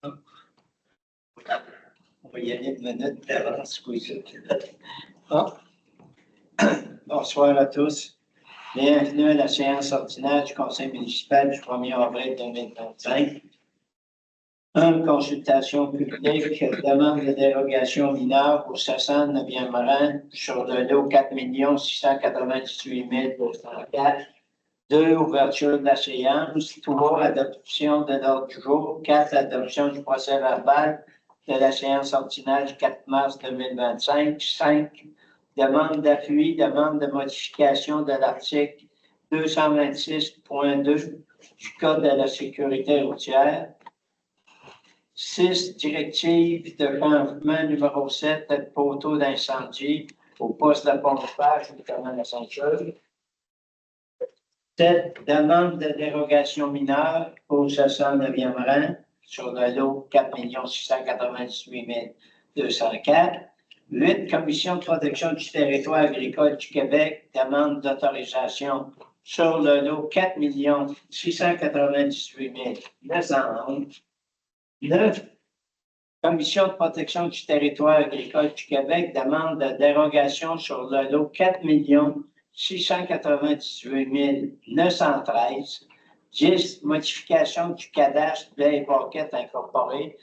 On va y aller une minute d'avance. Bonsoir à tous. Bienvenue à la séance ordinaire du Conseil municipal du 1er avril 2025. Consultation publique, demande de dérogation mineure pour 709e rang sur le lot 4 698 204. 2. Ouverture de la séance. 3. Adoption de l'ordre du jour. 4. Adoption du procès verbal de la séance ordinaire du 4 mars 2025. 5. Demande d'appui, demande de modification de l'article 226.2 du Code de la sécurité routière. 6. Directive de changement numéro 7 de poteau d'incendie au poste de pompage, notamment la ceinture. 7. Demande de dérogation mineure au 69e rang sur le lot 4 698 204. 8. Commission de protection du territoire agricole du Québec, demande d'autorisation sur le lot 4 698 911. 9. Commission de protection du territoire agricole du Québec, demande de dérogation sur le lot 4 698 913. 10. Modification du cadastre Bay Pocket incorporé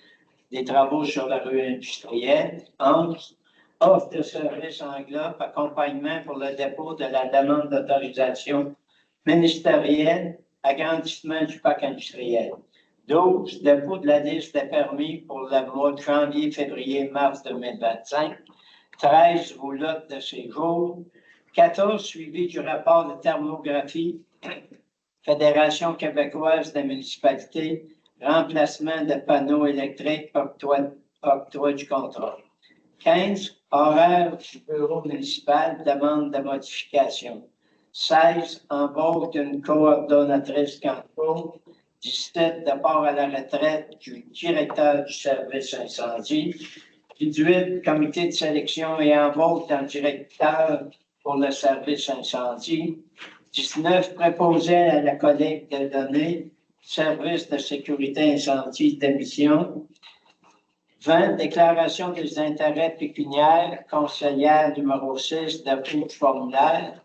des travaux sur la rue industrielle. 11. Offre de service englobe accompagnement pour le dépôt de la demande d'autorisation ministérielle, agrandissement du parc industriel. 12. Dépôt de la liste des permis pour le mois de janvier, février, mars 2025. 13. Roulotte de séjour. 14. Suivi du rapport de thermographie, Fédération québécoise des municipalités, remplacement de panneaux électriques, octroi du contrat. 15. Horaire du bureau municipal, demande de modification. 16. Embauche d'une coordonnatrice canton. 17. Départ à la retraite du directeur du service incendie. 18. Comité de sélection et embauche d'un directeur pour le service incendie. 19. Préposé à la collecte de données, service de sécurité incendie d'émission. 20. Déclaration des intérêts pécuniaires, conseillère numéro 6, d'appui du formulaire.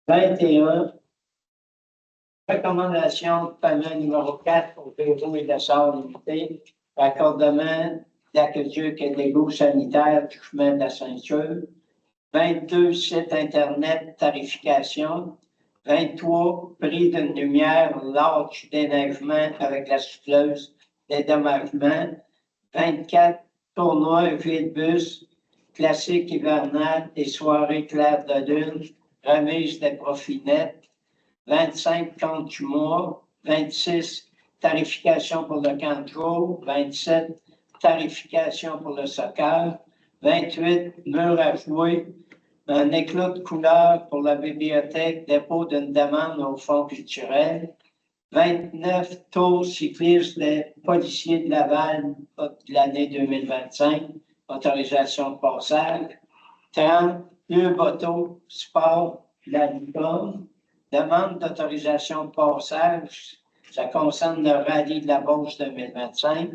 21. Recommandation de paiement numéro 4 pour Véro et Lessard limité, raccordement d'aqueduc et d'égouts sanitaires du chemin de la ceinture. 22. Site Internet tarification. 23. Prix d'une lumière lors du déneigement avec la souffleuse dédommagement. 24. Tournoi Ville-Bus, classique hivernal et soirée claire de lune, remise des profits nets. 25. Compte du mois. 26. Tarification pour le camp de jour. 27. Tarification pour le soccer. 28. Mur à jouer. Un éclat de couleur pour la bibliothèque, dépôt d'une demande au fonds culturel. 29. Tour cycliste des policiers de Laval de l'année 2025, autorisation de passage. 30. Club auto sport La Licorne, demande d'autorisation de passage. Ça concerne le rallye de la Beauce 2025.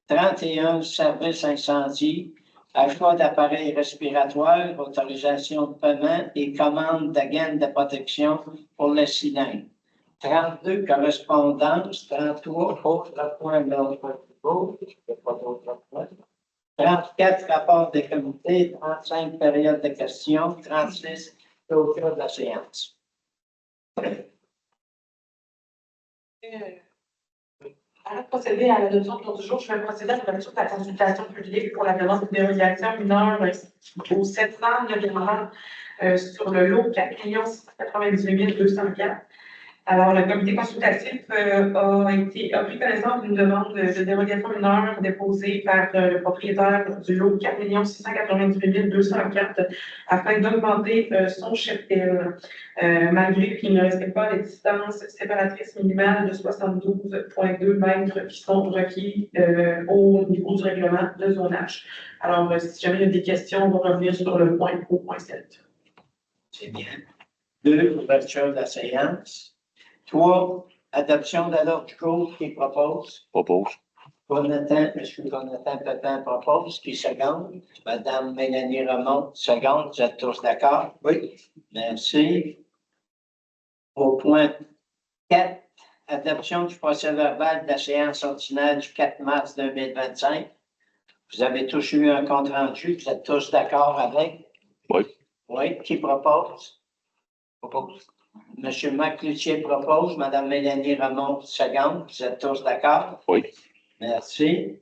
31. Service incendie. Achat d'appareils respiratoires, autorisation de paiement et commande de gaines de protection pour le cylindre. 32. Correspondance. 33. Autre point de l'ordre du jour. 34. Rapport des comités. 35. Période de questions. 36. Clôture de la séance. Avant de procéder à l'adoption de l'ordre du jour, je vais procéder à l'ouverture de la consultation publique pour la demande de dérogation mineure au 709e rang sur le lot 4 698 204. Alors, le comité consultatif a pris connaissance d'une demande de dérogation mineure déposée par le propriétaire du lot 4 698 204 afin d'augmenter son cheptel, malgré qu'il ne respecte pas les distances séparatrices minimales de 72,2 mètres qui sont requis au niveau du règlement de zonage. Alors, si jamais il y a des questions, on va revenir sur le point au point 7. C'est bien. 2. Ouverture de la séance. 3. Adoption de l'ordre du jour qui propose. Propose. Jonathan, M. Jonathan Pépin propose, qui seconde. Madame Mélanie Ramon, seconde. Vous êtes tous d'accord? Oui. Merci. Au point 4, adoption du procès-verbal de la séance ordinaire du 4 mars 2025. Vous avez tous eu un compte rendu. Vous êtes tous d'accord avec? Oui. Oui. Qui propose? Propose. M. Marc Cloutier propose. Madame Mélanie Ramon, seconde. Vous êtes tous d'accord? Oui. Merci.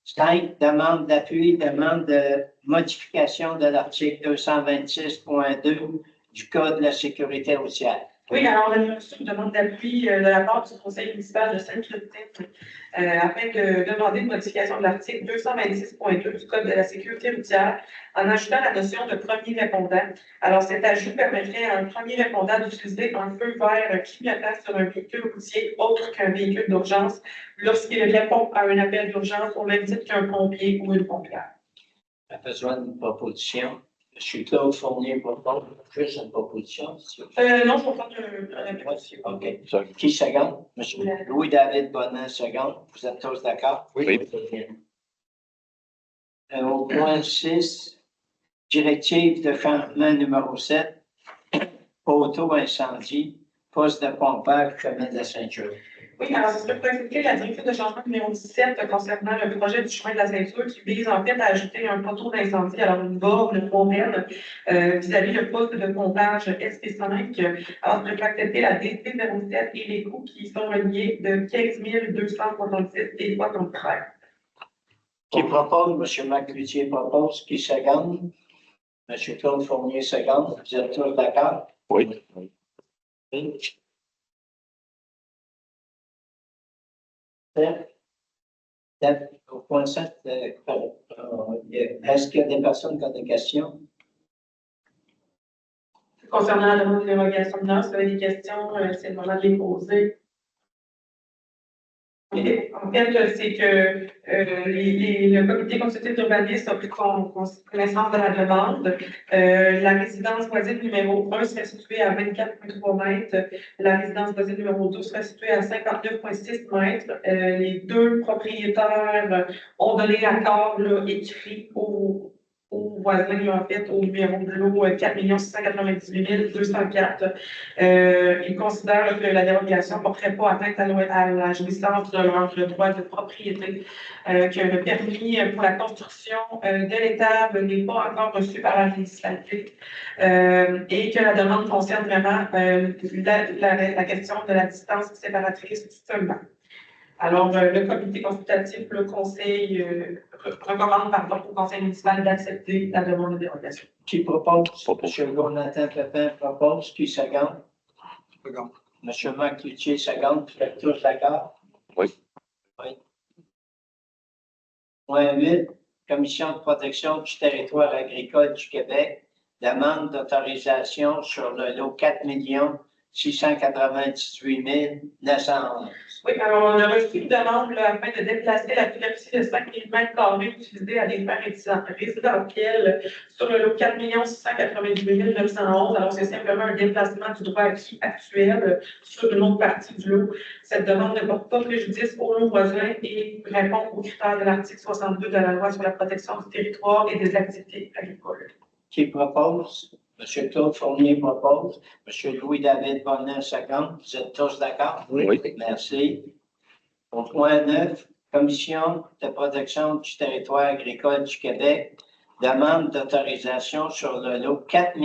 5, demande d'appui, demande de modification de l'article 226.2 du Code de la sécurité routière. Oui, alors on a reçu une demande d'appui de la part du Conseil municipal de Sainte-Clotilde afin de demander une modification de l'article 226.2 du Code de la sécurité routière en ajoutant la notion de premier répondant. Alors, cet ajout permettrait à un premier répondant d'utiliser un feu vert clignotant sur un véhicule routier autre qu'un véhicule d'urgence lorsqu'il répond à un appel d'urgence au même titre qu'un pompier ou une pompière. On a besoin d'une proposition. M. Claude Fournier propose juste une proposition. Non, je vais prendre un OK. Qui seconde? M. Louis-David Bonnet, seconde. Vous êtes tous d'accord? Oui. Au point 6, directive de changement numéro 7, poteau incendie, poste de pompage, chemin de la Ceinture. Oui, alors, c'est pour expliquer la directive de changement numéro 17 concernant le projet du chemin de la Ceinture qui vise en fait à ajouter un poteau d'incendie, alors une borne montaine vis-à-vis le poste de pompage SP5. Alors, je peux accepter la DT 07 et les coûts qui sont reliés de 15 266 et 73. Qui propose? M. Marc Cloutier propose. Qui seconde? M. Claude Fournier seconde. Vous êtes tous d'accord? Oui. Au point 7, est-ce qu'il y a des personnes qui ont des questions? Concernant la demande de dérogation de normes, si vous avez des questions, c'est le moment de les poser. En fait, c'est que le comité consultatif d'urbanisme a pris connaissance de la demande. La résidence voisine numéro 1 serait située à 24,3 mètres. La résidence voisine numéro 2 serait située à 59,6 mètres. Les deux propriétaires ont donné l'accord écrit au voisin, en fait, au numéro de l'eau 4 698 204. Ils considèrent que la dérogation ne porterait pas atteinte à la jouissance de leur droit de propriété, que le permis pour la construction de l'étable n'est pas encore reçu par la municipalité et que la demande concerne vraiment la question de la distance séparatrice seulement. Alors, le comité consultatif, le conseil recommande au conseil municipal d'accepter la demande de dérogation. Qui propose? M. Jonathan Pépin propose. Qui seconde? Seconde. M. Marc Cloutier seconde. Vous êtes tous d'accord? Oui. Oui. Point 8, Commission de protection du territoire agricole du Québec, demande d'autorisation sur le lot 4 698 911. Oui, alors on a reçu une demande afin de déplacer la superficie de 5 000 m² utilisée à des fins résidentielles sur le lot 4 698 911. Alors, c'est simplement un déplacement du droit acquis actuel sur une autre partie du lot. Cette demande ne porte pas préjudice au lot voisin et répond aux critères de l'article 62 de la loi sur la protection du territoire et des activités agricoles. Qui propose? M. Claude Fournier propose. M. Louis-David Bonnet seconde. Vous êtes tous d'accord? Oui. Merci. Au point 9, Commission de protection du territoire agricole du Québec, demande d'autorisation sur le lot 4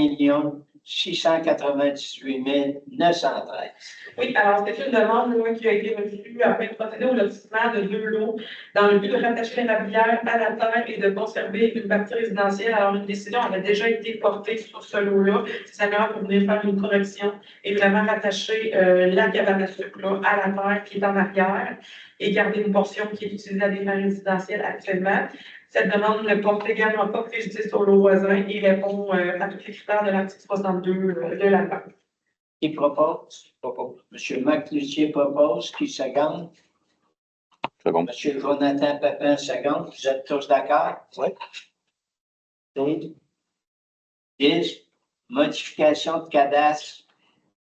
698 913. Oui, alors c'est une demande qui a été reçue afin de procéder au lotissement de 2 lots dans le but de rattacher les rablières à la terre et de conserver une partie résidentielle. Alors, une décision avait déjà été portée sur ce lot-là. C'est simplement pour venir faire une correction et vraiment rattacher la cabane à sucre à la terre qui est en arrière et garder une portion qui est utilisée à des fins résidentielles actuellement. Cette demande ne porte également pas préjudice au lot voisin et répond à tous les critères de l'article 62 de la loi. Qui propose? M. Marc Cloutier propose. Qui seconde? Seconde. M. Jonathan Pépin seconde. Vous êtes tous d'accord? Oui. 10. Modification de cadastre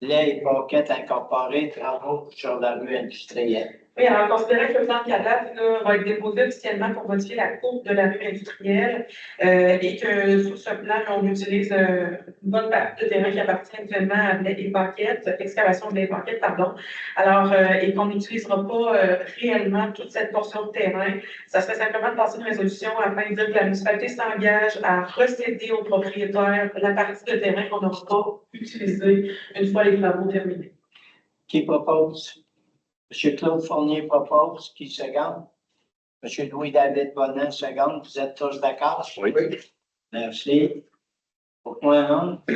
lait et paquettes incorporés, travaux sur la rue industrielle. Oui, alors considérant que le plan de cadastre là, va être déposé officiellement pour modifier la courbe de la rue industrielle et que sur ce plan, là, on utilise une bonne partie de terrain qui appartient actuellement à lait et paquettes, excavation de lait et paquettes, pardon. Alors, et qu'on n'utilisera pas réellement toute cette portion de terrain, ça serait simplement de passer une résolution afin de dire que la municipalité s'engage à recéder aux propriétaires la partie de terrain qu'on n'aura pas utilisée une fois les travaux terminés. Qui propose? M. Claude Fournier propose. Qui seconde? M. Louis-David Bonin seconde. Vous êtes tous d'accord? Oui. Merci. Au point 1,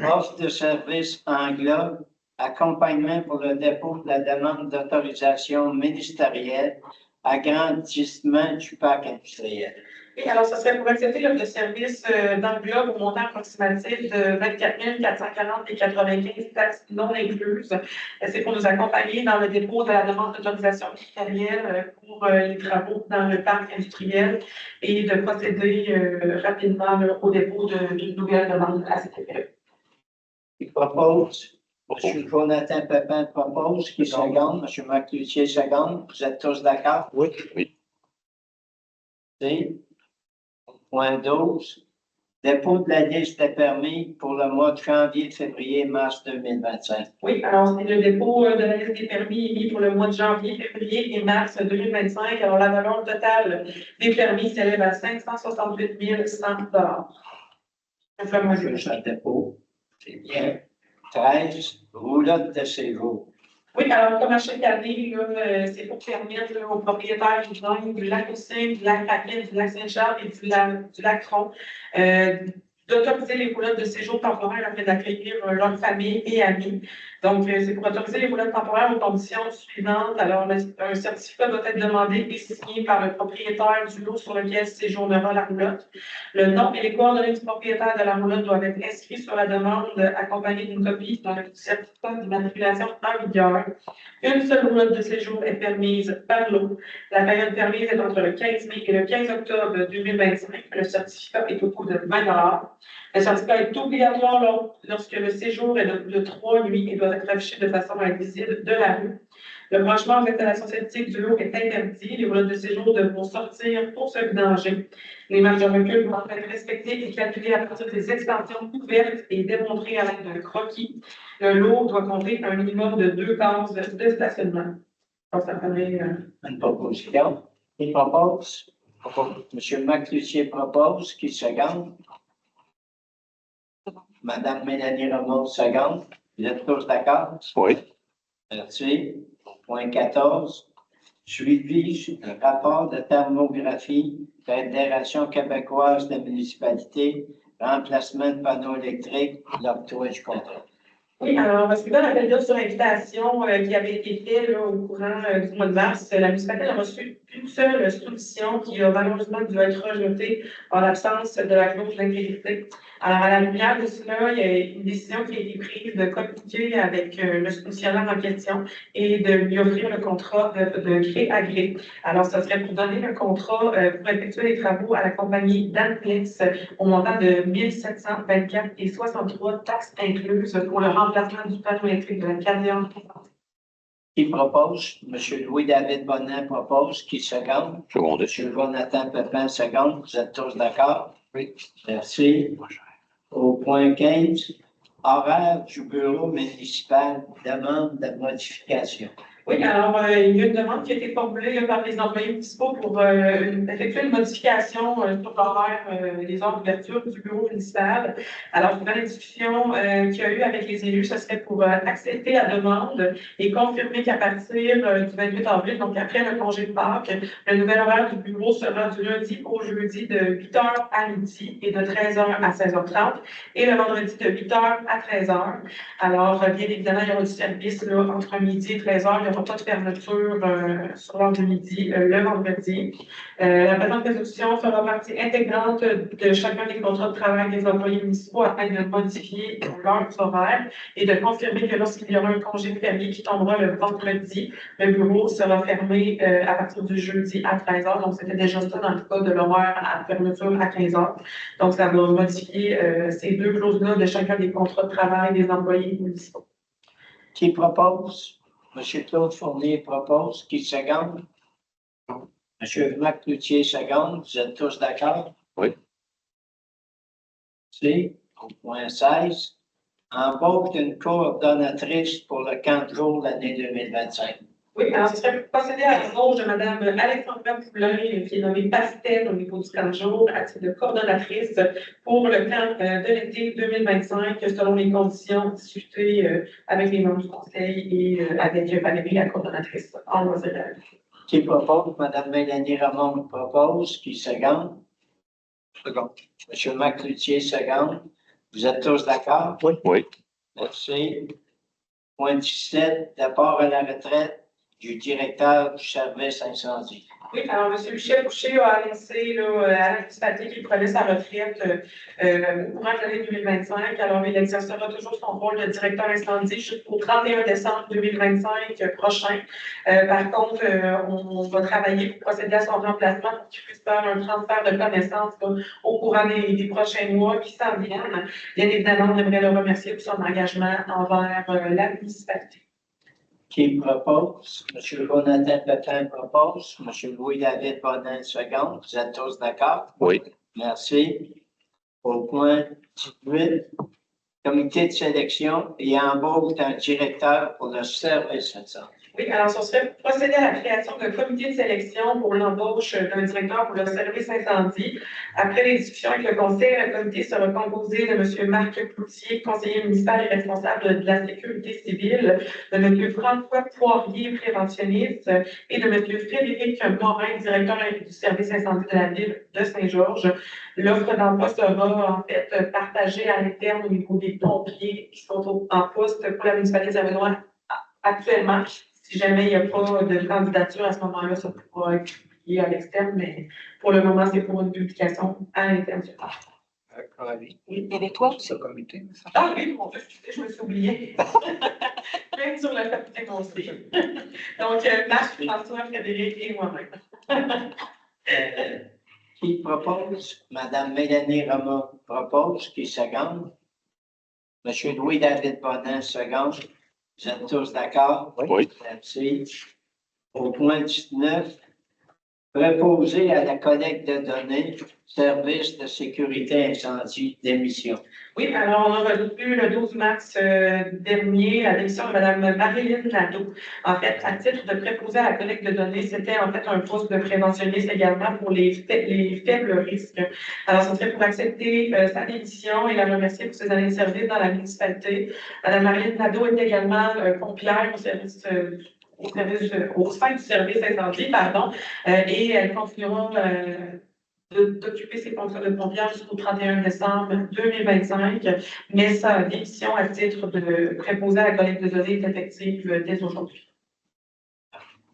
offre de service englobe accompagnement pour le dépôt de la demande d'autorisation ministérielle, agrandissement du parc industriel. Oui, alors, ça serait pour accepter l'offre de service d'englobe au montant approximatif de 24 440,95 taxes non incluses. C'est pour nous accompagner dans le dépôt de la demande d'autorisation ministérielle pour les travaux dans le parc industriel et de procéder rapidement au dépôt d'une nouvelle demande à cet effet. Qui propose? M. Jonathan Pépin propose. Qui seconde? M. Marc Luthier seconde. Vous êtes tous d'accord? Oui. Oui. C'est point 12. Dépôt de la liste des permis pour le mois de janvier, février, mars 2025. Oui, alors c'est le dépôt de la liste des permis émis pour le mois de janvier, février et mars 2025. Alors la valeur totale des permis s'élève à 568 100 Juste un dépôt. C'est bien. 13. Roulotte de séjour. Oui, alors comme à chaque année, c'est pour permettre aux propriétaires du Vin, du lac Océan, du lac Rapide, du lac Saint-Charles et du lac Tron d'autoriser les roulottes de séjour temporaires afin d'accueillir leurs familles et amis. Donc, c'est pour autoriser les roulottes temporaires aux conditions suivantes. Alors, un certificat doit être demandé et signé par le propriétaire du lot sur lequel séjournera la roulotte. Le nom et les coordonnées du propriétaire de la roulotte doivent être inscrits sur la demande, accompagnée d'une copie d'un certificat d'immatriculation en vigueur. Une seule roulotte de séjour est permise par lot. La période permise est entre le 15 mai et le 15 octobre 2025. Le certificat est au coût de 20 $. Le certificat est obligatoire lorsque le séjour est de 3 nuits et doit être affiché de façon invisible de la rue. Le branchement aux installations septiques du lot est interdit. Les roulottes de séjour devront sortir pour se vidanger. Les marges de recul doivent être respectées et calculées à partir des extensions ouvertes et démontrées à l'aide d'un croquis. Le lot doit compter un minimum de 2 cases de stationnement. Donc, ça ferait Une proposition. Qui propose? M. Marc Luthier propose. Qui seconde? Mme Mélanie Rameau seconde. Vous êtes tous d'accord? Oui. Merci. Point 14. Suivi un rapport de thermographie, Fédération québécoise des municipalités, remplacement de panneaux électriques, l'octroi du contrat. Oui, alors, suivant l'appel d'offres sur invitation qui avait été fait là, au courant du mois de mars, la municipalité a reçu une seule soumission qui a malheureusement dû être rejetée en l'absence de la clause d'intégrité. Alors, à la lumière de cela, il y a une décision qui a été prise de communiquer avec le soumissionnaire en question et de lui offrir le contrat de gré à gré. Alors, ça serait pour donner un contrat pour effectuer les travaux à la compagnie Danplex au montant de 1724,63 taxes incluses pour le remplacement du panneau électrique de la carrière. Qui propose? M. Louis-David Bonin propose. Qui seconde? Secondé. M. Jonathan Pépin seconde. Vous êtes tous d'accord? Oui. Merci. Au point 15, horaire du bureau municipal, demande de modification. Oui, alors, il y a une demande qui a été formulée par les employés municipaux pour effectuer une modification sur l'horaire des heures d'ouverture du bureau municipal. Alors, dans la discussion qu'il y a eu avec les élus, ce serait pour accepter la demande et confirmer qu'à partir du 28 avril, donc après le congé de Pâques, le nouvel horaire du bureau sera du lundi au jeudi de 8 h à midi et de 13 h à 16h30 et le vendredi de 8 h à 13 h. Alors, bien évidemment, il y aura du service là, entre midi et 13 h. Il n'y aura pas de fermeture sur l'heure de midi le vendredi. La présente résolution fera partie intégrante de chacun des contrats de travail des employés municipaux afin de modifier leurs horaires et de confirmer que lorsqu'il y aura un congé férié qui tombera le vendredi, le bureau sera fermé à partir du jeudi à 13 h. Donc, c'était déjà ça dans le cas de l'horaire à fermeture à 15 h. Donc, ça va modifier ces deux clauses-là de chacun des contrats de travail des employés municipaux. Qui propose? Monsieur Claude Fournier propose. Qui seconde? Monsieur Marc Cloutier seconde. Vous êtes tous d'accord? Oui. C'est au point 16. Embauche d'une coordonnatrice pour le camp de jour de l'année 2025. Oui, alors ce serait pour procéder à l'embauche de Mme Alexandra Poulain, qui est nommée Pastel au niveau du camp de jour, à titre de coordonnatrice pour le camp de l'été 2025, selon les conditions discutées avec les membres du conseil et avec Valérie, la coordonnatrice en loisirs. Qui propose? Mme Mélanie Ramon propose. Qui seconde? Second. Monsieur Marc Cloutier seconde. Vous êtes tous d'accord? Oui. Oui. Merci. Point 17, départ à la retraite du directeur du service incendie. Oui, alors M. Michel Boucher a annoncé là, à la municipalité qu'il prenait sa retraite courant de l'année 2025. Alors, il exercera toujours son rôle de directeur incendie jusqu'au 31 décembre 2025 prochain. Par contre, on va travailler pour procéder à son remplacement pour qu'il puisse faire un transfert de connaissances là, au courant des prochains mois qui s'en viennent. Bien évidemment, on aimerait le remercier pour son engagement envers la municipalité. Qui propose? M. Jonathan Pépin propose. M. Louis-David Bonin seconde. Vous êtes tous d'accord? Oui. Merci. Au point 18, comité de sélection et embauche d'un directeur pour le service incendie. Oui, alors ce serait procéder à la création d'un comité de sélection pour l'embauche d'un directeur pour le service incendie. Après les discussions avec le conseil, le comité sera composé de M. Marc Cloutier, conseiller municipal et responsable de la sécurité civile, de M. François Poirier, préventionniste, et de M. Frédéric Morin, directeur du service incendie de la ville de Saint-Georges. L'offre d'emploi sera en fait partagée à l'interne au niveau des pompiers qui sont en poste pour la municipalité de Saint-Benoît actuellement. Si jamais il n'y a pas de candidature, à ce moment-là, ça pourra être publié à l'externe, mais pour le moment, c'est pour une publication à l'interne. Oui. Oui. Il y avait toi aussi. Ce comité, ça. Ah oui, mon Dieu, je me suis oubliée. Même sur le comité conseil. Donc, Marc, François, Frédéric et moi-même. Qui propose? Mme Mélanie Ramon propose. Qui seconde? M. Louis-David Bonin seconde. Vous êtes tous d'accord? Oui. Merci. Au point 19, proposer à la collecte de données, service de sécurité incendie d'émission. Oui, alors on a reçu le 12 mars dernier la démission de Mme Marilyn Nadeau. En fait, à titre de préposé à la collecte de données, c'était en fait un poste de préventionniste également pour les faibles risques. Alors, ce serait pour accepter sa démission et la remercier pour ses années de service dans la municipalité. Mme Marilyn Nadeau est également pompière au service au sein du service incendie, pardon, et elle continuera d'occuper ses fonctions de pompière jusqu'au 31 décembre 2025, mais sa démission à titre de préposé à la collecte de données est effective dès aujourd'hui.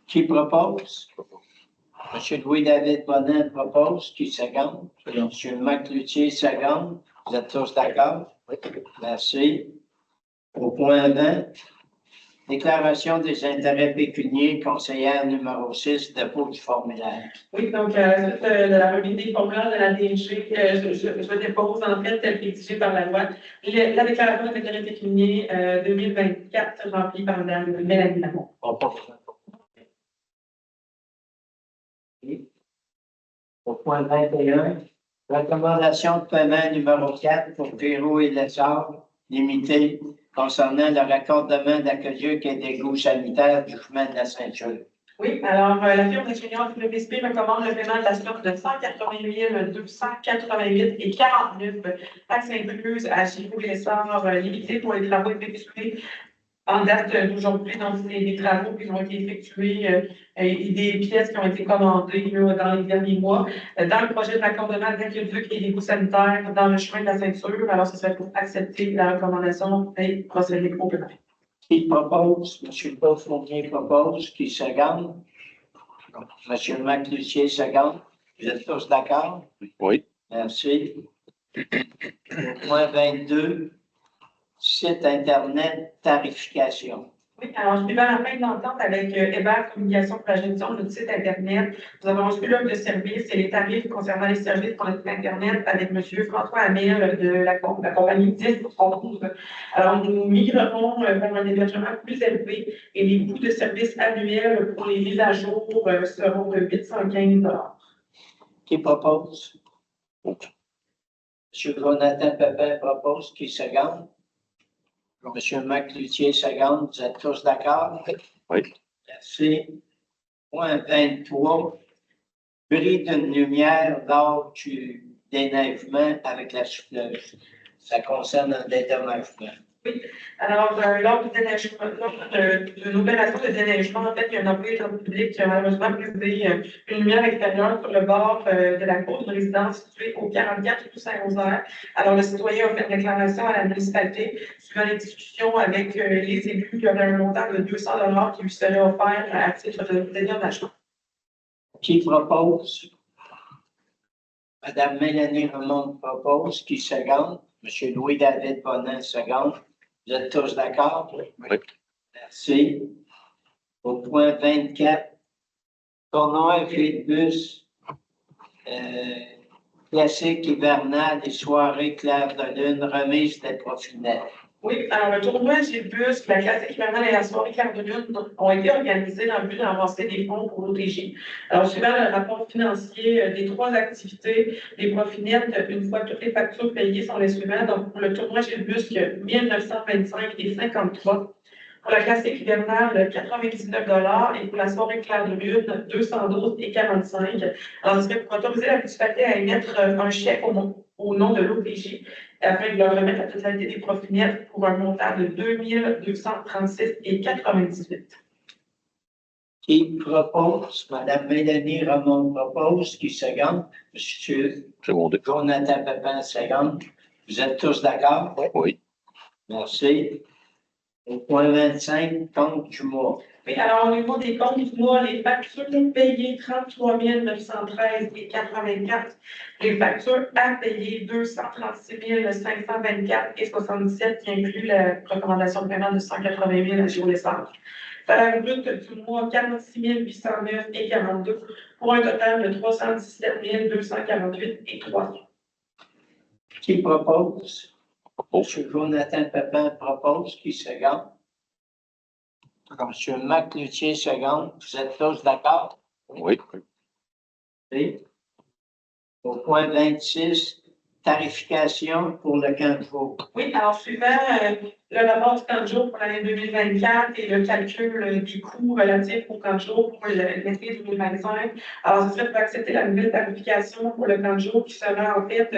Qui propose? M. Louis-David Bonin propose. Qui seconde? M. Marc Cloutier seconde. Vous êtes tous d'accord? Oui. Merci. Au point 20, déclaration des intérêts pécuniaires, conseillère numéro 6, dépôt du formulaire. Oui, donc, suite de la remise des formulaires de la DG, je dépose en fait, tel qu'exigé par la loi, la déclaration des intérêts pécuniaires 2024 remplie par Mme Mélanie Lamont. Au point 21, recommandation de paiement numéro 4 pour Pérou et Lessard, limité, concernant le raccordement d'aqueduc et d'égouts sanitaires du chemin de la Ceinture. Oui, alors la firme d'ingénieurs du PSP recommande le paiement de la somme de 188 288 et 49 taxes incluses à Pérou et Lessard, limité pour les travaux effectués en date d'aujourd'hui. Donc, c'est des travaux qui ont été effectués et des pièces qui ont été commandées là, dans les derniers mois dans le projet de raccordement d'aqueduc et d'égouts sanitaires dans le chemin de la Ceinture. Alors, ce serait pour accepter la recommandation et procéder au paiement. Qui propose? M. Paul Fournier propose. Qui seconde? M. Marc Lucier seconde. Vous êtes tous d'accord? Oui. Merci. Au point 22, site Internet tarification. Oui, alors suivant la fin de l'entente avec Hébert Communication pour la gestion de notre site Internet, nous avons reçu l'offre de service et les tarifs concernant les services pour notre site Internet avec M. François Hamel de la compagnie 1011. Alors, nous migrerons vers un hébergement plus élevé et les coûts de service annuels pour les mises à jour seront de 815 $. Qui propose? M. Jonathan Pépin propose. Qui seconde? M. Marc Luthier seconde. Vous êtes tous d'accord? Oui. Merci. Point 23. Bris d'une lumière lors du déneigement avec la souffleuse. Ça concerne un dédommagement. Alors, lors du déneigement, lors d'une opération de déneigement, en fait, il y a un employé de public qui a malheureusement brisé une lumière extérieure sur le bord de la cour d'une résidence située au 44 rue Saint-Rosaire. Alors, le citoyen a fait une réclamation à la municipalité. Suivant les discussions avec les élus, il y aurait un montant de 200 $ qui lui serait offert à titre de dédommagement. Qui propose? Madame Mélanie Ramon propose. Qui seconde? M. Louis-David Bonin seconde. Vous êtes tous d'accord? Oui. Merci. Au point 24, tournoi de bus classique hivernal et soirée clair de lune, remise des profits nets. Oui, alors le tournoi Gilbus, la classique hivernale et la soirée clair de lune ont été organisés dans le but d'avancer des fonds pour l'OTJ. Alors, suivant le rapport financier des trois activités, les profits nets, une fois toutes les factures payées, sont les suivants. Donc, pour le tournoi Gilbus, 1925 et 53. Pour la classique hivernale, 99 $ et pour la soirée clair de lune, 212 et 45. Alors, ce serait pour autoriser la municipalité à émettre un chèque au nom de l'OTJ afin de leur remettre la totalité des profits nets pour un montant de 2236 et 98. Qui propose? Madame Mélanie Ramon propose. Qui seconde? Monsieur Secondé. Jonathan Pépin seconde. Vous êtes tous d'accord? Oui. Merci. Au point 25, compte du mois. Oui, alors au niveau des comptes du mois, les factures payées 33 913 et 84. Les factures à payer 236 524 et 77 qui inclut la recommandation de paiement de 180 000 à Géolessence. Salaire brut du mois 46 809 et 42 pour un total de 317 248 et 3. Qui propose? Propose. M. Jonathan Pépin propose. Qui seconde? M. Marc Luthier seconde. Vous êtes tous d'accord? Oui. Oui. Au point 26, tarification pour le camp de jour. Oui, alors suivant le rapport du camp de jour pour l'année 2024 et le calcul des coûts relatifs au camp de jour pour l'été 2025, alors ce serait pour accepter la nouvelle tarification pour le camp de jour qui sera en fait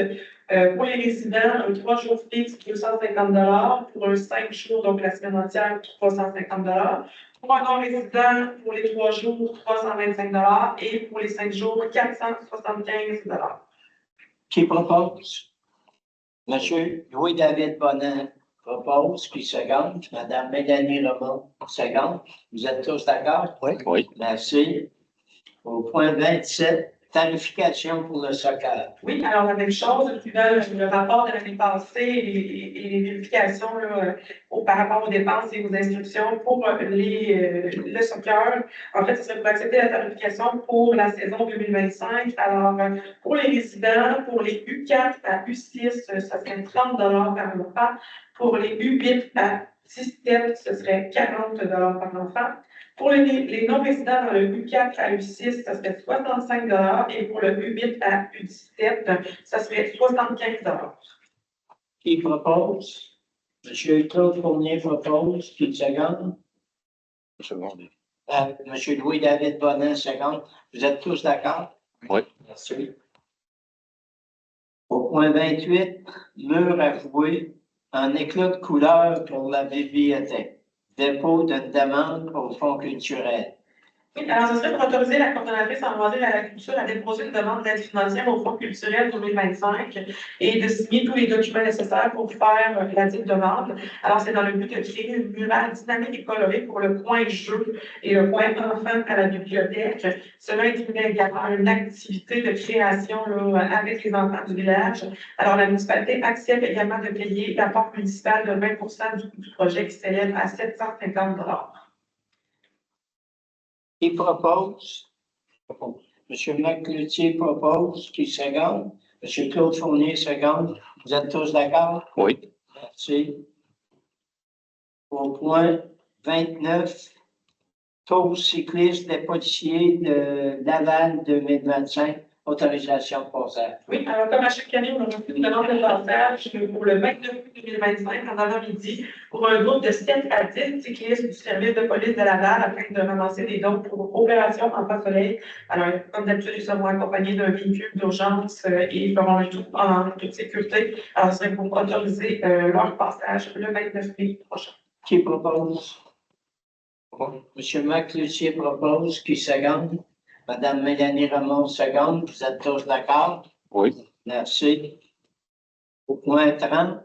pour les résidents, un 3 jours fixe, 250 $, pour un 5 jours, donc la semaine entière, 350 $. Pour un non-résident, pour les 3 jours, 325 $ et pour les 5 jours, 475 $. Qui propose? Monsieur Louis-David Bonin propose. Qui seconde? Madame Mélanie Ramon seconde. Vous êtes tous d'accord? Oui. Merci. Au point 27, tarification pour le soccer. Oui, alors la même chose, suivant le rapport de l'année passée et les vérifications là, par rapport aux dépenses et aux instructions pour le soccer. En fait, ce serait pour accepter la tarification pour la saison 2025. Alors, pour les résidents, pour les U4 à U6, ça serait 30 $ par enfant. Pour les U8 à 6-7, ce serait 40 $ par enfant. Pour les non-résidents dans le U4 à U6, ça serait 65 $ et pour le U8 à U17, ça serait 75 $. Qui propose? Monsieur Claude Fournier propose. Qui seconde? Secondé. Monsieur Louis-David Bonin seconde. Vous êtes tous d'accord? Oui. Merci. Au point 28, mur à jouer en éclat de couleur pour la bibliothèque. Dépôt d'une demande au Fonds culturel. Oui, alors ce serait pour autoriser la coordonnatrice en loisirs et à la culture à déposer une demande d'aide financière au Fonds culturel 2025 et de signer tous les documents nécessaires pour faire la dite demande. Alors, c'est dans le but de créer une murale dynamique et colorée pour le coin jeu et le coin enfant à la bibliothèque. Cela incluait également une activité de création là, avec les enfants du village. Alors, la municipalité accepte également de payer la part municipale de 20% du coût du projet qui s'élève à 750 $. Qui propose? M. McCloutier propose, qui seconde? M. Claude Fournier seconde. Vous êtes tous d'accord? Oui. Merci. Au point 29, tour cycliste des policiers de Laval 2025, autorisation de passage. Oui, alors comme à chaque année, on a reçu une demande de passage pour le 29 août 2025, en avant-midi, pour un groupe de 7 à 10 cyclistes du service de police de Laval afin de ramasser des dons pour Opération Enfant Soleil. Alors, comme d'habitude, ils seront accompagnés d'un véhicule d'urgence et ils feront le tout en toute sécurité. Alors, ce serait pour autoriser leur passage le 29 mai prochain. Qui propose? M. McCloutier propose, qui seconde? Mme Mélanie Ramon seconde. Vous êtes tous d'accord? Oui. Merci. Au point 30,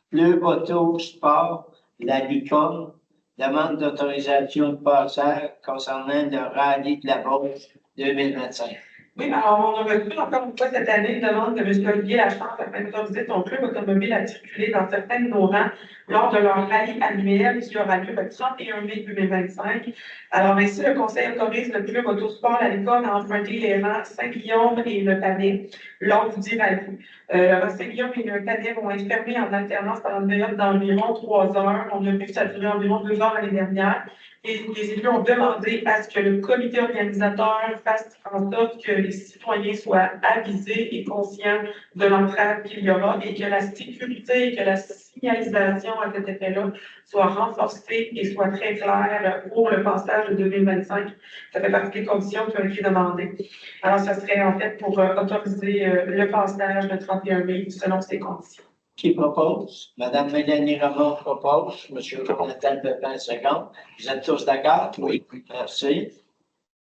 le Auto Sport, la licorne, demande d'autorisation de passage concernant le rallye de la Beauce 2025. Oui, alors on a reçu encore une fois cette année une demande de M. Olivier Lachance afin d'autoriser son club automobile à circuler dans certains de nos rangs lors de leur rallye annuel qui aura lieu le 31 mai 2025. Alors ainsi, le Conseil autorise le club Autosport La Licorne à emprunter les rangs Saint-Guillaume et Le Palais lors du dit rallye. Le rang Saint-Guillaume et Le Palais vont être fermés en alternance pendant une période d'environ 3 heures. On a vu que ça a duré environ 2 heures l'année dernière. Et les élus ont demandé à ce que le comité organisateur fasse en sorte que les citoyens soient avisés et conscients de l'entrave qu'il y aura et que la sécurité et que la signalisation à cet effet-là soit renforcée et soit très claire pour le passage de 2025. Ça fait partie des conditions qui ont été demandées. Alors, ça serait en fait pour autoriser le passage le 31 mai selon ces conditions. Qui propose? Mme Mélanie Ramon propose. M. Jonathan Pepin seconde. Vous êtes tous d'accord? Oui. Merci.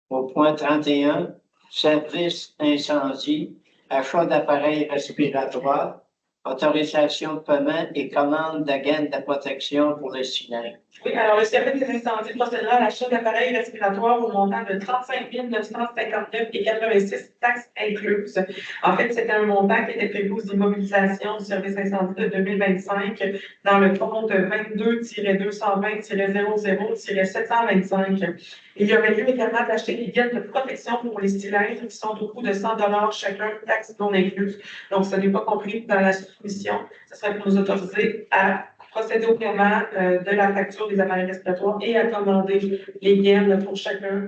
Au point 31, service incendie, achat d'appareils respiratoires, autorisation de paiement et commande de gaines de protection pour les cylindres. Oui, alors le service des incendies procédera à l'achat d'appareils respiratoires au montant de 35 959,86 taxes incluses. En fait, c'était un montant qui était prévu aux immobilisations du service incendie de 2025 dans le compte 22-220-00-725. Il y aurait lieu également d'acheter des gaines de protection pour les cylindres qui sont au coût de 100 $ chacun, taxes non incluses. Donc, ce n'est pas compris dans la soumission. Ce serait pour nous autoriser à procéder au paiement de la facture des appareils respiratoires et à commander les gaines pour chacun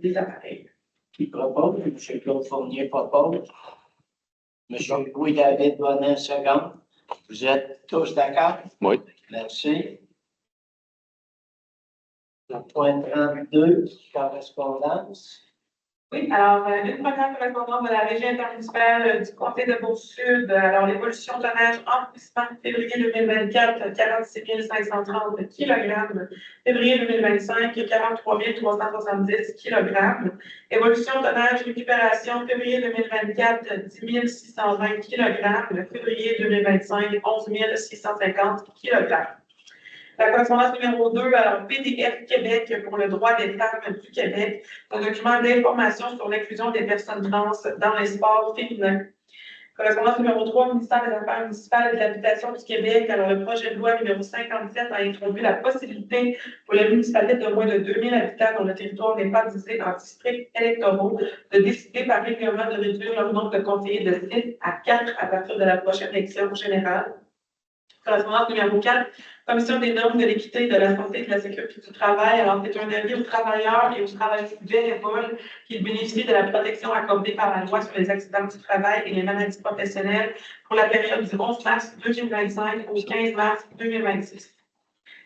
des appareils. Qui propose? M. Claude Fournier propose. M. Louis-David Bonnet seconde. Vous êtes tous d'accord? Oui. Merci. Le point 32, correspondance. Oui, alors, une première correspondance de la Régie intermunicipale du Comté de Beau-Sud. Alors, l'évolution tonnage emplissement février 2024, 46 530 kg. Février 2025, 43 370 kg. Évolution tonnage récupération février 2024, 10 620 kg. Février 2025, 11 650 kg. La correspondance numéro 2, alors PDF Québec pour le droit des femmes du Québec, un document d'information sur l'inclusion des personnes trans dans les sports féminins. Correspondance numéro 3, ministère des Affaires municipales et de l'Habitation du Québec. Alors, le projet de loi numéro 57 a introduit la possibilité pour les municipalités de moins de 2000 habitants dont le territoire n'est pas divisé en districts électoraux de décider par règlement de réduire leur nombre de conseillers de 6 à 4 à partir de la prochaine élection générale. Correspondance numéro 4, Commission des normes de l'équité, de la santé et de la sécurité du travail. Alors, c'est un avis aux travailleurs et aux travailleurs bénévoles qui bénéficient de la protection accordée par la loi sur les accidents du travail et les maladies professionnelles pour la période du 11 mars 2025 au 15 mars 2026.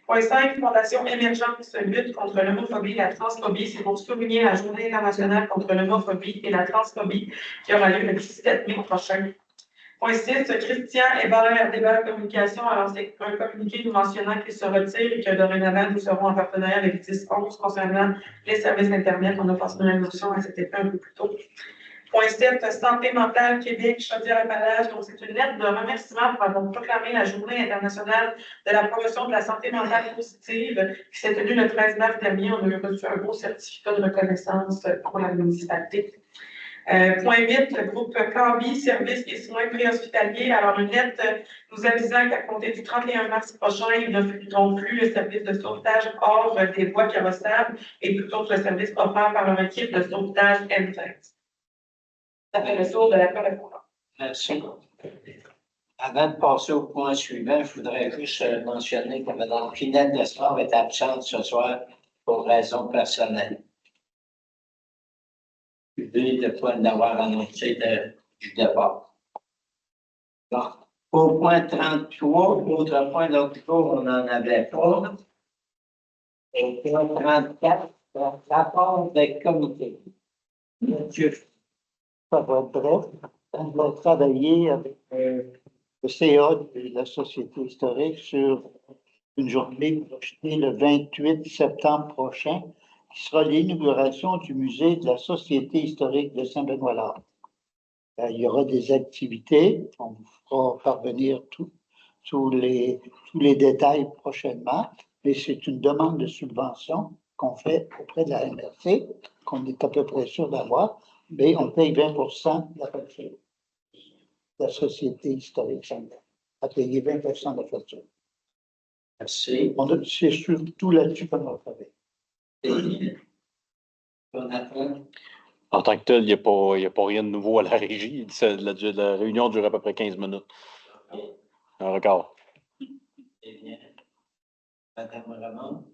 Point 5, Fondation Émergence lutte contre l'homophobie et la transphobie. C'est pour souligner la Journée internationale contre l'homophobie et la transphobie qui aura lieu le 17 mai prochain. Point 6, Christian Hébert, Hébert Communication. Alors, c'est un communiqué nous mentionnant qu'il se retire et que dorénavant, nous serons en partenariat avec 10-11 concernant les services Internet. On a passé une résolution à cet effet un peu plus tôt. Point 7, Santé mentale Québec, Chaudière-Appalaches. Donc, c'est une lettre de remerciement pour avoir proclamé la Journée internationale de la promotion de la santé mentale positive qui s'est tenue le 13 mars dernier. On a eu reçu un beau certificat de reconnaissance pour la municipalité. Point 8, le groupe Cambi, services et soins préhospitaliers. Alors, une lettre nous avisant qu'à compter du 31 mars prochain, ils n'offriront plus le service de sauvetage hors des voies carrossables et plutôt le service offert par leur équipe de sauvetage M20. Ça fait le tour de la correspondance. Merci. Avant de passer au point suivant, je voudrais juste mentionner que Mme Pinette Desport est absente ce soir pour raison personnelle. L'idée de ne pas l'avoir annoncé du départ. Bon. Au point 33, autre point d'ordre du jour, on n'en avait pas. Au point 34, rapport des comités. Monsieur. Ça va être bref. On va travailler avec le CA de la Société historique sur une journée projetée le 28 septembre prochain, qui sera l'inauguration du musée de la Société historique de Saint-Benoît-Lac. Il y aura des activités, on vous fera parvenir tous les détails prochainement, mais c'est une demande de subvention qu'on fait auprès de la MRC, qu'on est à peu près sûr d'avoir, mais on paye 20 de la facture. La Société historique Saint-Benoît a payé 20 de la facture. Merci. C'est surtout là-dessus qu'on va travailler. Jonathan. En tant que tel, il n'y a pas rien de nouveau à la régie. La réunion dure à peu près 15 minutes. Un record. Eh bien, Madame Ramon.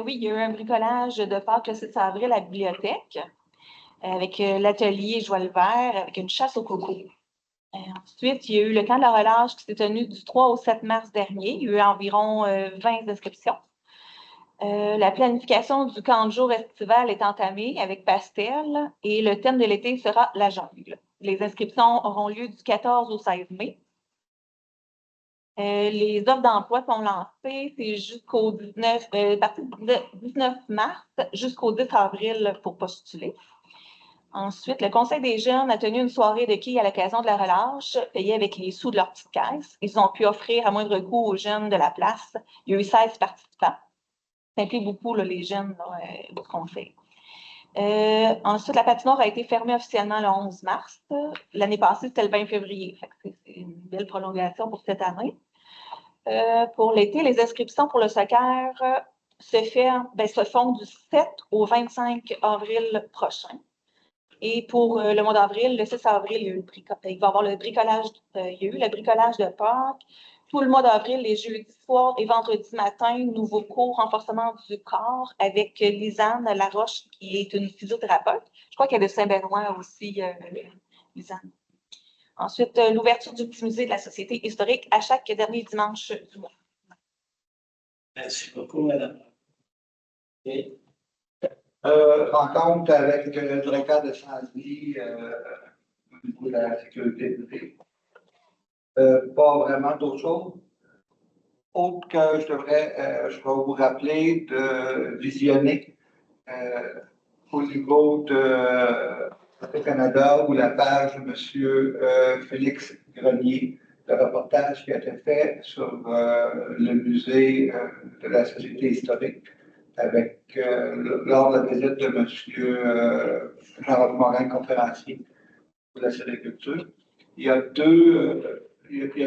Oui, il y a eu un bricolage de Pâques le 6 avril à la bibliothèque avec l'atelier Joie le Vert, avec une chasse au coco. Ensuite, il y a eu le camp de la relâche qui s'est tenu du 3 au 7 mars dernier. Il y a eu environ 20 inscriptions. La planification du camp de jour estival est entamée avec pastel et le thème de l'été sera la jungle. Les inscriptions auront lieu du 14 au 16 mai. Les offres d'emploi sont lancées, c'est jusqu'au 19 mars jusqu'au 10 avril pour postuler. Ensuite, le Conseil des jeunes a tenu une soirée de quilles à l'occasion de la relâche, payée avec les sous de leur petite caisse. Ils ont pu offrir à moindre coût aux jeunes de la place. Il y a eu 16 participants. Ça implique beaucoup là, les jeunes du Conseil. Ensuite, la patinoire a été fermée officiellement le 11 mars. L'année passée, c'était le 20 février. C'est une belle prolongation pour cette année. Pour l'été, les inscriptions pour le soccer se font du 7 au 25 avril prochain. Et pour le mois d'avril, le 6 avril, il va y avoir le bricolage, il y a eu le bricolage de Pâques. Tout le mois d'avril, les jeudis soirs et vendredis matin, nouveau cours renforcement du corps avec Lisanne Laroche, qui est une physiothérapeute. Je crois qu'elle est de Saint-Benoît aussi, Lisanne. Ensuite, l'ouverture du petit musée de la Société historique à chaque dernier dimanche du mois. Merci beaucoup, madame. Okay. Rencontre avec le directeur de santé au niveau de la sécurité publique. Pas vraiment d'autres choses. Autre que je vais vous rappeler de visionner au niveau de Radio-Canada ou la page de M. Félix Grenier, le reportage qui a été fait sur le musée de la Société historique avec lors de la visite de M. Jean-Roch Morin, conférencier de la sériculture. Il y a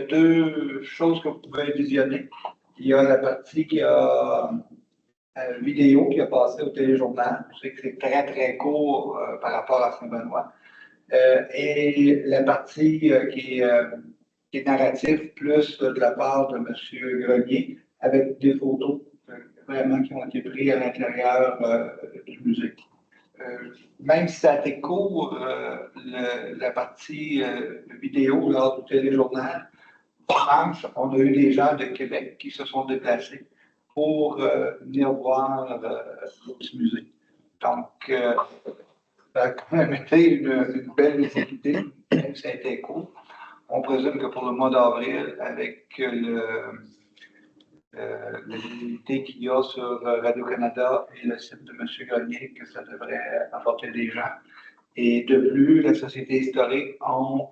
deux choses que vous pouvez visionner. Il y a la partie qui a vidéo qui a passé au téléjournal. Je sais que c'est très, très court par rapport à Saint-Benoît. Et la partie qui est narrative, plus de la part de M. Grenier, avec des photos vraiment qui ont été prises à l'intérieur du musée. Même si ça a été court, la partie vidéo lors du téléjournal, dimanche, on a eu des gens de Québec qui se sont déplacés pour venir voir le petit musée. Donc, ça a quand même été une belle visibilité, même si ça a été court. On présume que pour le mois d'avril, avec la visibilité qu'il y a sur Radio-Canada et le site de M. Gagné, que ça devrait apporter des gens. Et de plus, la Société historique ont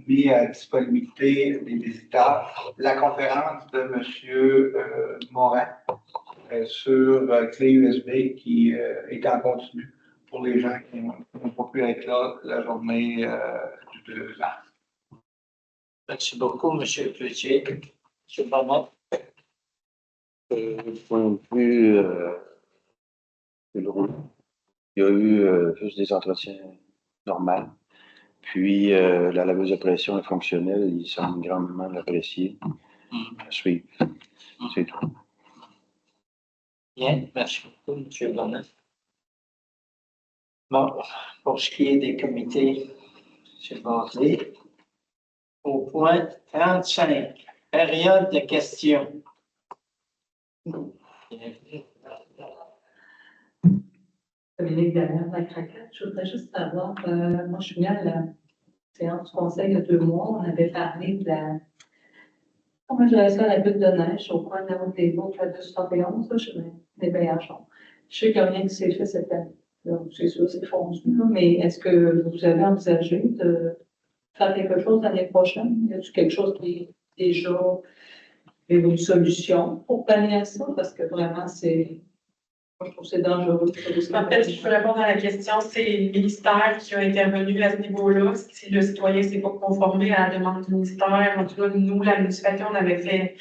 mis à disponibilité des visiteurs la conférence de M. Morin sur clé USB qui est en continu pour les gens qui n'ont pas pu être là la journée du 2 ans. Merci beaucoup, M. Cloutier. M. Bernard. Du point de vue de l'eau, il y a eu juste des entretiens normaux. Puis la laveuse de pression est fonctionnelle, il semble grandement l'apprécier. À suivre. C'est tout. Bien, merci beaucoup, M. Bernard. Bon, pour ce qui est des comités, M. Barclay, au point 35, période de questions. Dominique Dallaire, la Craquette. Je voudrais juste savoir, moi je suis venue à la séance du conseil il y a 2 mois, on avait parlé de la, comment je dirais ça, la butte de neige au coin de la route des Baux, la 271, là, je suis des Béarchons. Je sais qu'il n'y a rien qui s'est fait cette année, donc c'est sûr, c'est fondu, mais est-ce que vous avez envisagé de faire quelque chose l'année prochaine? Y a-t-il quelque chose qui est déjà une solution pour pallier à ça? Parce que vraiment, c'est. Moi, je trouve que c'est dangereux. En fait, si je peux répondre à la question, c'est le ministère qui a intervenu à ce niveau-là. Si le citoyen ne s'est pas conformé à la demande du ministère, en tout cas, nous, la municipalité, on avait fait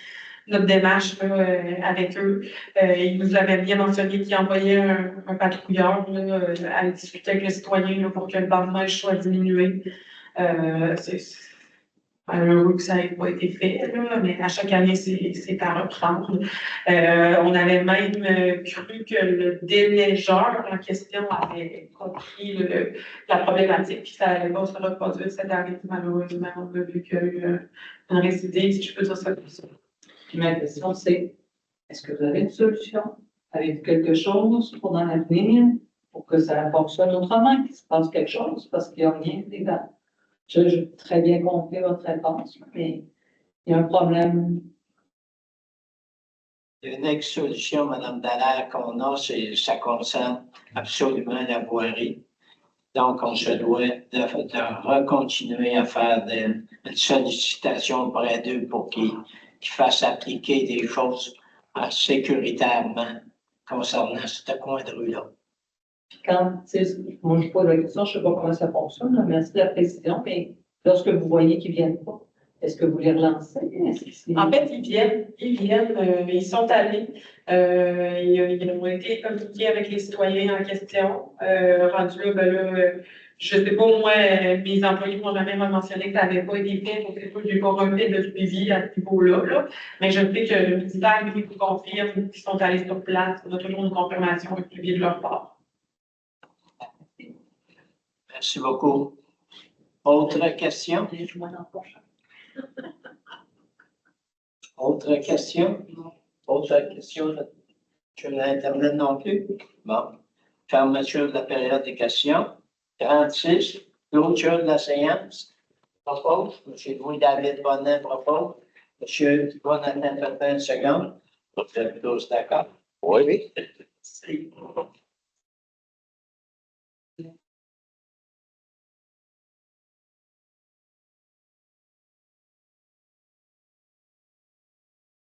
notre démarche là, avec eux. Ils nous avaient bien mentionné qu'ils envoyaient un patrouilleur là, à discuter avec le citoyen là, pour que le banc de neige soit diminué. C'est malheureux que ça n'ait pas été fait, là, mais à chaque année, c'est à reprendre. On avait même cru que le déneigeur en question avait compris la problématique, puis ça allait pas se reproduire cette année. Malheureusement, on a vu qu'il y a eu une récidive, si je peux dire ça comme ça. Puis ma question, c'est est-ce que vous avez une solution? Avez-vous quelque chose pour dans l'avenir pour que ça fonctionne autrement, qu'il se passe quelque chose, parce qu'il n'y a rien d'égal. J'ai très bien compris votre réponse, mais il y a un problème. L'unique solution, Mme Dallaire, qu'on a, c'est ça concerne absolument la voirie. Donc, on se doit de recontinuer à faire une sollicitation auprès d'eux pour qu'ils fassent appliquer des choses sécuritairement concernant ce coin de rue-là. Quand, moi, je pose la question, je ne sais pas comment ça fonctionne, là, merci de la précision, mais lorsque vous voyez qu'ils ne viennent pas, est-ce que vous les relancez? En fait, ils viennent, ils sont allés. Ils ont été communiqués avec les citoyens en question. Rendu là, ben là, je ne sais pas, moi, mes employés m'ont jamais mentionné que ça n'avait pas été fait, donc c'est sûr que je n'ai pas refait de suivi à ce niveau-là. Là. Mais je sais que le ministère, lui, vous confirme qu'ils sont allés sur place. On a toujours une confirmation et suivi de leur part. Merci beaucoup. Autre question? Autre question? Autre question sur l'Internet non plus? Bon. Fermeture de la période des questions. 36. Clôture de la séance. Propose. M. Louis-David Bonnet propose. M. Jonathan Pepin, seconde. Vous êtes tous d'accord? Oui. Oui.